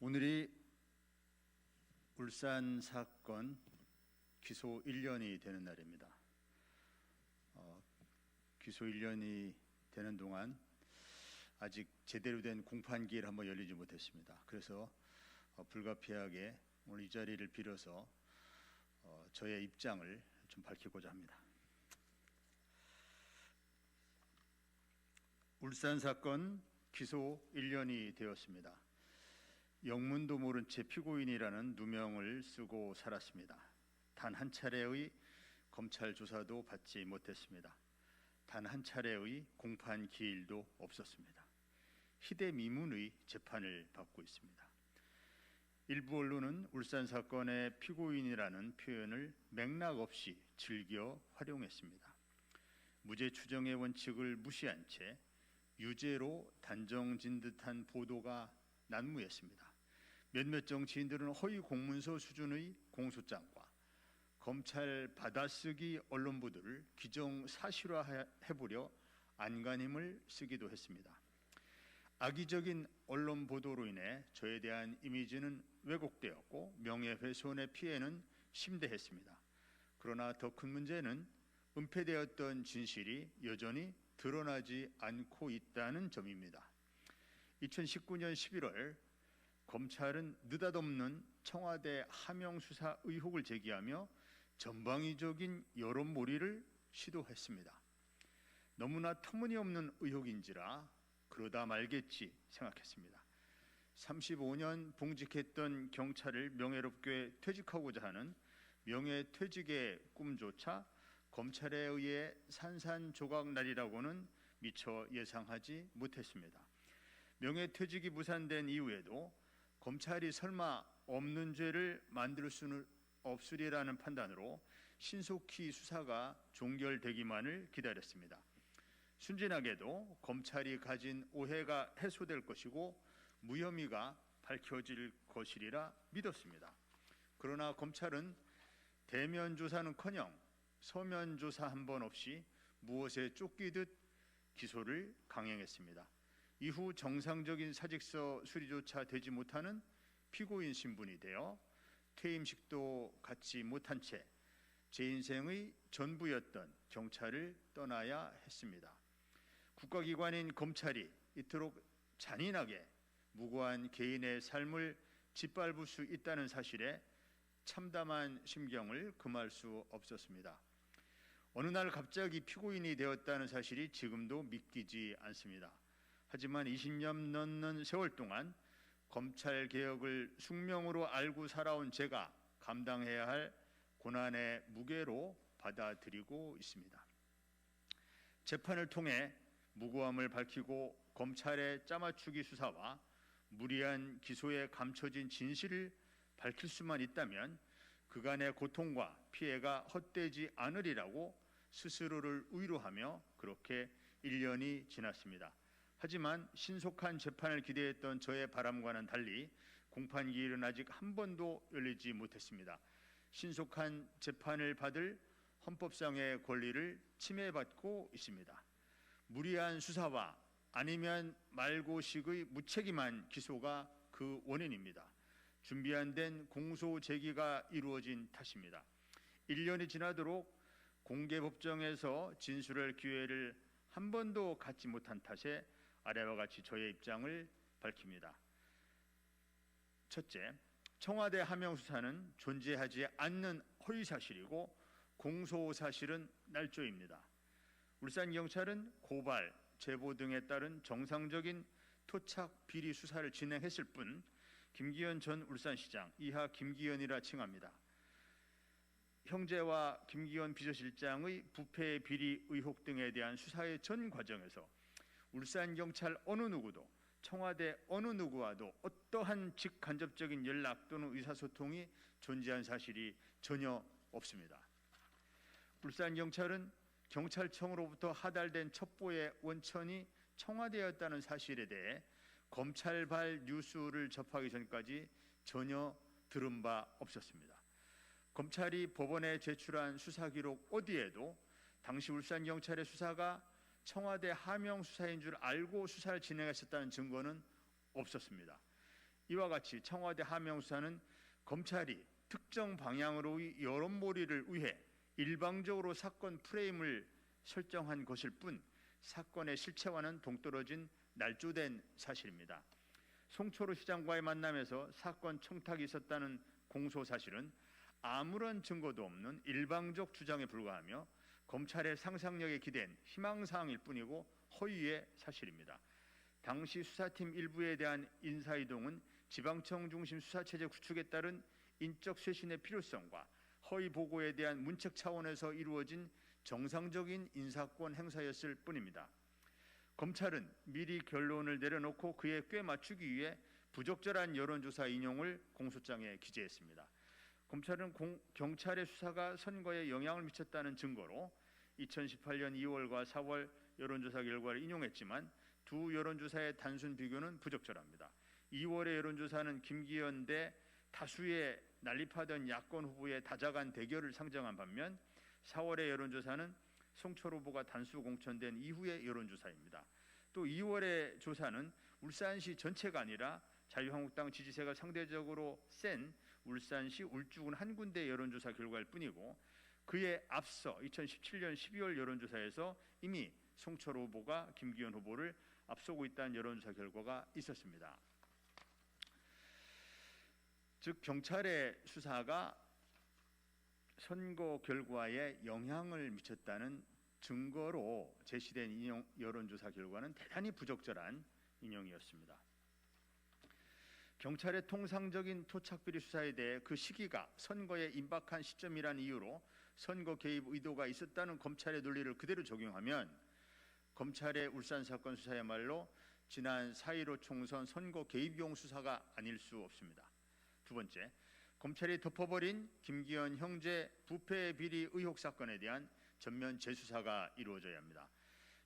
오늘이 울산 사건 기소 1년이 되는 날입니다. 기소 1년이 되는 동안 아직 제대로 된 공판기일을 한번 열리지 못했습니다. 그래서 불가피하게 오늘 이 자리를 빌어서 저의 입장을 좀 밝히고자 합니다. 울산 사건 기소 1년이 되었습니다. 영문도 모른 채 피고인이라는 누명을 쓰고 살았습니다. 단 한 차례의 검찰 조사도 받지 못했습니다. 단 한 차례의 공판 기일도 없었습니다. 희대미문의 재판을 받고 있습니다. 일부 언론은 울산 사건의 피고인이라는 표현을 맥락 없이 즐겨 활용했습니다. 무죄 추정의 원칙을 무시한 채 유죄로 단정진 듯한 보도가 난무했습니다. 몇몇 정치인들은 허위 공문서 수준의 공소장과 검찰 받아쓰기 언론보도를 기정사실화해보려 안간힘을 쓰기도 했습니다. 악의적인 언론 보도로 인해 저에 대한 이미지는 왜곡되었고 명예훼손의 피해는 심대했습니다. 그러나 더 큰 문제는 은폐되었던 진실이 여전히 드러나지 않고 있다는 점입니다. 2019년 11월 검찰은 느닷없는 청와대 하명수사 의혹을 제기하며 전방위적인 여론몰이를 시도했습니다. 너무나 터무니없는 의혹인지라 그러다 말겠지 생각했습니다. 35년 봉직했던 경찰을 명예롭게 퇴직하고자 하는 명예퇴직의 꿈조차 검찰에 의해 산산조각날이라고는 미처 예상하지 못했습니다. 명예퇴직이 무산된 이후에도 검찰이 설마 없는 죄를 만들 수는 없으리라는 판단으로 신속히 수사가 종결되기만을 기다렸습니다. 순진하게도 검찰이 가진 오해가 해소될 것이고 무혐의가 밝혀질 것이리라 믿었습니다. 그러나 검찰은 대면 조사는커녕 서면 조사 한 번 없이 무엇에 쫓기듯 기소를 강행했습니다. 이후 정상적인 사직서 수리조차 되지 못하는 피고인 신분이 되어 퇴임식도 갖지 못한 채 제 인생의 전부였던 경찰을 떠나야 했습니다. 국가기관인 검찰이 이토록 잔인하게 무고한 개인의 삶을 짓밟을 수 있다는 사실에 참담한 심경을 금할 수 없었습니다. 어느 날 갑자기 피고인이 되었다는 사실이 지금도 믿기지 않습니다. 하지만 20년 넘는 세월 동안 검찰개혁을 숙명으로 알고 살아온 제가 감당해야 할 고난의 무게로 받아들이고 있습니다. 재판을 통해 무고함을 밝히고 검찰의 짜맞추기 수사와 무리한 기소에 감춰진 진실을 밝힐 수만 있다면 그간의 고통과 피해가 헛되지 않으리라고 스스로를 위로하며 그렇게 1년이 지났습니다. 하지만 신속한 재판을 기대했던 저의 바람과는 달리 공판기일은 아직 한 번도 열리지 못했습니다. 신속한 재판을 받을 헌법상의 권리를 침해받고 있습니다. 무리한 수사와 아니면 말고식의 무책임한 기소가 그 원인입니다. 준비 안 된 공소 제기가 이루어진 탓입니다. 1년이 지나도록 공개법정에서 진술할 기회를 한 번도 갖지 못한 탓에 아래와 같이 저의 입장을 밝힙니다. 첫째, 청와대 하명수사는 존재하지 않는 허위사실이고 공소사실은 날조입니다. 울산경찰은 고발, 제보 등에 따른 정상적인 토착 비리 수사를 진행했을 뿐 김기현 전 울산시장, 이하 김기현이라 칭합니다. 형제와 김기현 비서실장의 부패 비리 의혹 등에 대한 수사의 전 과정에서 울산경찰 어느 누구도 청와대 어느 누구와도 어떠한 직간접적인 연락 또는 의사소통이 존재한 사실이 전혀 없습니다. 울산경찰은 경찰청으로부터 하달된 첩보의 원천이 청와대였다는 사실에 대해 검찰발 뉴스를 접하기 전까지 전혀 들은 바 없었습니다. 검찰이 법원에 제출한 수사기록 어디에도 당시 울산경찰의 수사가 청와대 하명 수사인 줄 알고 수사를 진행했었다는 증거는 없었습니다. 이와 같이 청와대 하명 수사는 검찰이 특정 방향으로의 여론몰이를 위해 일방적으로 사건 프레임을 설정한 것일 뿐 사건의 실체와는 동떨어진 날조된 사실입니다. 송철호 시장과의 만남에서 사건 청탁이 있었다는 공소 사실은 아무런 증거도 없는 일방적 주장에 불과하며 검찰의 상상력에 기댄 희망사항일 뿐이고 허위의 사실입니다. 당시 수사팀 일부에 대한 인사이동은 지방청 중심 수사체제 구축에 따른 인적 쇄신의 필요성과 허위 보고에 대한 문책 차원에서 이루어진 정상적인 인사권 행사였을 뿐입니다. 검찰은 미리 결론을 내려놓고 그에 꽤 맞추기 위해 부적절한 여론조사 인용을 공소장에 기재했습니다. 검찰은 경찰의 수사가 선거에 영향을 미쳤다는 증거로 2018년 2월과 4월 여론조사 결과를 인용했지만 두 여론조사의 단순 비교는 부적절합니다. 2월의 여론조사는 김기현 대 다수의 난립하던 야권 후보의 다자간 대결을 상정한 반면 4월의 여론조사는 송철호 후보가 단수 공천된 이후의 여론조사입니다. 또 2월의 조사는 울산시 전체가 아니라 자유한국당 지지세가 상대적으로 센 울산시 울주군 한 군데 여론조사 결과일 뿐이고 그에 앞서 2017년 12월 여론조사에서 이미 송철호 후보가 김기현 후보를 앞서고 있다는 여론조사 결과가 있었습니다. 즉 경찰의 수사가 선거 결과에 영향을 미쳤다는 증거로 제시된 인용 여론조사 결과는 대단히 부적절한 인용이었습니다. 경찰의 통상적인 토착비리 수사에 대해 그 시기가 선거에 임박한 시점이라는 이유로 선거 개입 의도가 있었다는 검찰의 논리를 그대로 적용하면 검찰의 울산 사건 수사야말로 지난 4.15 총선 선거 개입용 수사가 아닐 수 없습니다. 두 번째, 검찰이 덮어버린 김기현 형제 부패 비리 의혹 사건에 대한 전면 재수사가 이루어져야 합니다.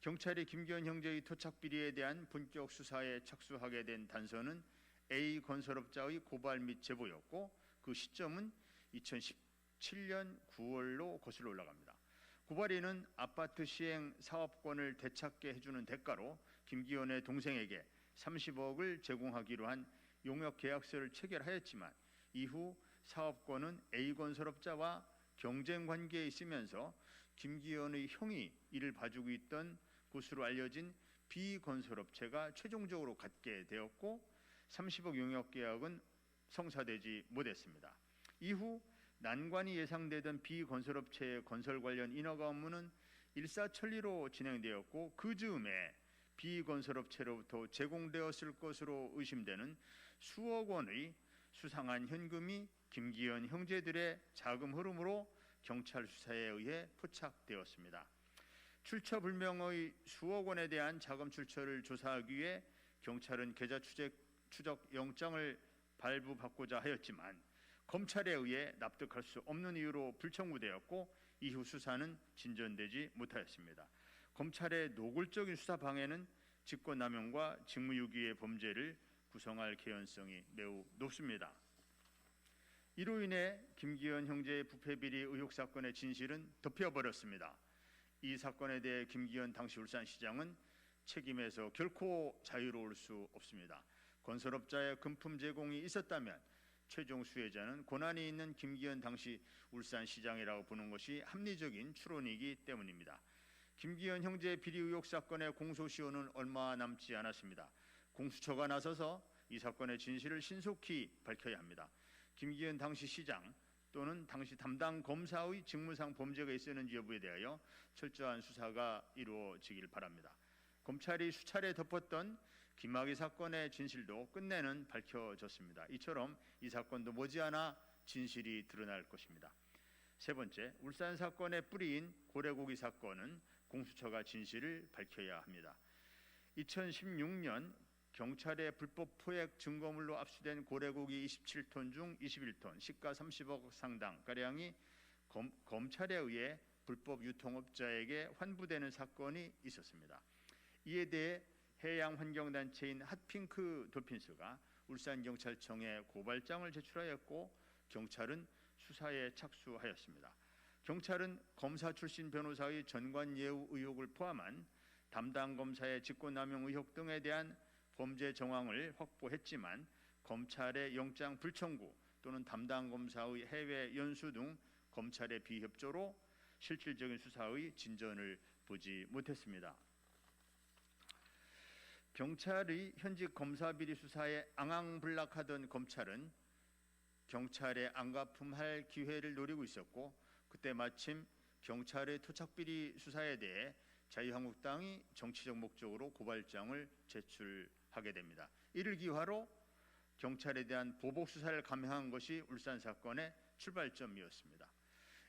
경찰이 김기현 형제의 토착 비리에 대한 본격 수사에 착수하게 된 단서는 A 건설업자의 고발 및 제보였고 그 시점은 2017년 9월로 거슬러 올라갑니다. 고발인은 아파트 시행 사업권을 되찾게 해주는 대가로 김기현의 동생에게 30억을 제공하기로 한 용역 계약서를 체결하였지만 이후 사업권은 A건설업자와 경쟁 관계에 있으면서 김기현의 형이 이를 봐주고 있던 곳으로 알려진 B건설업체가 최종적으로 갖게 되었고 30억 용역 계약은 성사되지 못했습니다. 이후 난관이 예상되던 B건설업체의 건설 관련 인허가 업무는 일사천리로 진행되었고 그 즈음에 B건설업체로부터 제공되었을 것으로 의심되는 수억 원의 수상한 현금이 김기현 형제들의 자금 흐름으로 경찰 수사에 의해 포착되었습니다. 출처 불명의 수억 원에 대한 자금 출처를 조사하기 위해 경찰은 계좌 추적 영장을 발부받고자 하였지만 검찰에 의해 납득할 수 없는 이유로 불청구되었고 이후 수사는 진전되지 못하였습니다. 검찰의 노골적인 수사 방해는 직권남용과 직무유기의 범죄를 구성할 개연성이 매우 높습니다. 이로 인해 김기현 형제의 부패비리 의혹 사건의 진실은 덮여버렸습니다. 이 사건에 대해 김기현 당시 울산시장은 책임에서 결코 자유로울 수 없습니다. 건설업자의 금품 제공이 있었다면 최종 수혜자는 고난이 있는 김기현 당시 울산시장이라고 보는 것이 합리적인 추론이기 때문입니다. 김기현 형제 비리 의혹 사건의 공소시효는 얼마 남지 않았습니다. 공수처가 나서서 이 사건의 진실을 신속히 밝혀야 합니다. 김기현 당시 시장 또는 당시 담당 검사의 직무상 범죄가 있었는지 여부에 대하여 철저한 수사가 이루어지길 바랍니다. 검찰이 수차례 덮었던 김학의 사건의 진실도 끝내는 밝혀졌습니다. 이처럼 이 사건도 머지않아 진실이 드러날 것입니다. 세 번째, 울산 사건의 뿌리인 고래고기 사건은 공수처가 진실을 밝혀야 합니다. 2016년 경찰의 불법 포획 증거물로 압수된 고래고기 27톤 중 21톤, 시가 30억 상당가량이 검찰에 의해 불법 유통업자에게 환부되는 사건이 있었습니다. 이에 대해 해양환경단체인 핫핑크 돌핀스가 울산경찰청에 고발장을 제출하였고 경찰은 수사에 착수하였습니다. 경찰은 검사 출신 변호사의 전관예우 의혹을 포함한 담당 검사의 직권남용 의혹 등에 대한 범죄 정황을 확보했지만 검찰의 영장 불청구 또는 담당 검사의 해외 연수 등 검찰의 비협조로 실질적인 수사의 진전을 보지 못했습니다. 경찰의 현직 검사 비리 수사에 앙앙블락하던 검찰은 경찰에 안가품할 기회를 노리고 있었고, 그때 마침 경찰의 토착비리 수사에 대해 자유한국당이 정치적 목적으로 고발장을 제출하게 됩니다. 이를 기화로 경찰에 대한 보복 수사를 감행한 것이 울산 사건의 출발점이었습니다.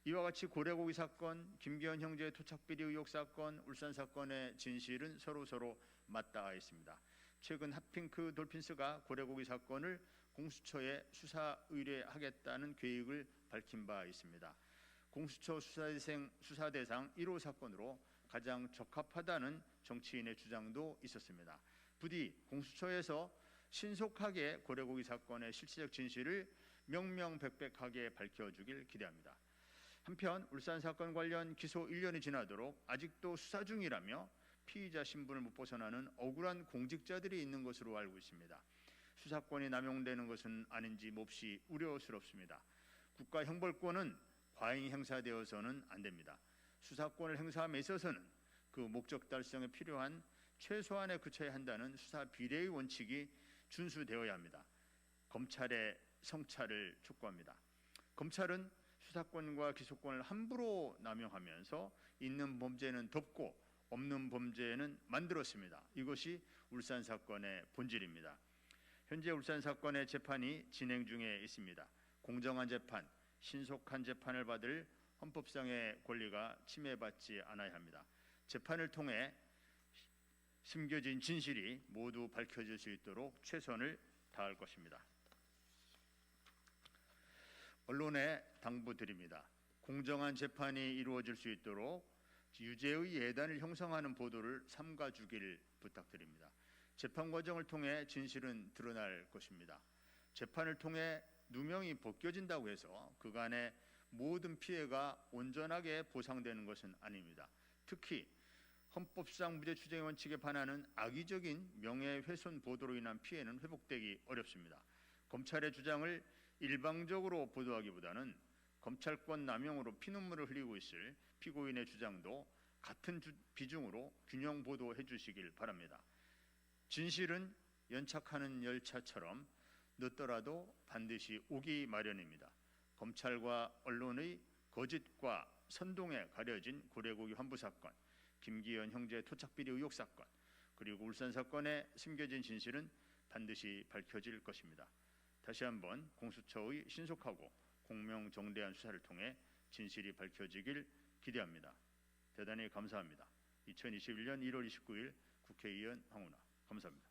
이와 같이 고래고기 사건, 김기현 형제의 토착비리 의혹 사건, 울산 사건의 진실은 서로 맞닿아 있습니다. 최근 핫핑크 돌핀스가 고래고기 사건을 공수처에 수사 의뢰하겠다는 계획을 밝힌 바 있습니다. 공수처 수사 대상 1호 사건으로 가장 적합하다는 정치인의 주장도 있었습니다. 부디 공수처에서 신속하게 고래고기 사건의 실체적 진실을 명명백백하게 밝혀주길 기대합니다. 한편 울산 사건 관련 기소 1년이 지나도록 아직도 수사 중이라며 피의자 신분을 못 벗어나는 억울한 공직자들이 있는 것으로 알고 있습니다. 수사권이 남용되는 것은 아닌지 몹시 우려스럽습니다. 국가형벌권은 과잉 행사되어서는 안 됩니다. 수사권을 행사함에 있어서는 그 목적 달성에 필요한 최소한에 그쳐야 한다는 수사 비례의 원칙이 준수되어야 합니다. 검찰의 성찰을 촉구합니다. 검찰은 수사권과 기소권을 함부로 남용하면서 있는 범죄는 덮고 없는 범죄는 만들었습니다. 이것이 울산 사건의 본질입니다. 현재 울산 사건의 재판이 진행 중에 있습니다. 공정한 재판, 신속한 재판을 받을 헌법상의 권리가 침해받지 않아야 합니다. 재판을 통해 숨겨진 진실이 모두 밝혀질 수 있도록 최선을 다할 것입니다. 언론에 당부드립니다. 공정한 재판이 이루어질 수 있도록 유죄의 예단을 형성하는 보도를 삼가주길 부탁드립니다. 재판 과정을 통해 진실은 드러날 것입니다. 재판을 통해 누명이 벗겨진다고 해서 그간의 모든 피해가 온전하게 보상되는 것은 아닙니다. 특히 헌법상 무죄 추정의 원칙에 반하는 악의적인 명예훼손 보도로 인한 피해는 회복되기 어렵습니다. 검찰의 주장을 일방적으로 보도하기보다는 검찰권 남용으로 피눈물을 흘리고 있을 피고인의 주장도 같은 비중으로 균형 보도해 주시길 바랍니다. 진실은 연착하는 열차처럼 늦더라도 반드시 오기 마련입니다. 검찰과 언론의 거짓과 선동에 가려진 고래고기 환부 사건, 김기현 형제 토착비리 의혹 사건, 그리고 울산 사건의 숨겨진 진실은 반드시 밝혀질 것입니다. 다시 한번 공수처의 신속하고 공명정대한 수사를 통해 진실이 밝혀지길 기대합니다. 대단히 감사합니다. 2021년 1월 29일 국회의원 황운하 감사합니다.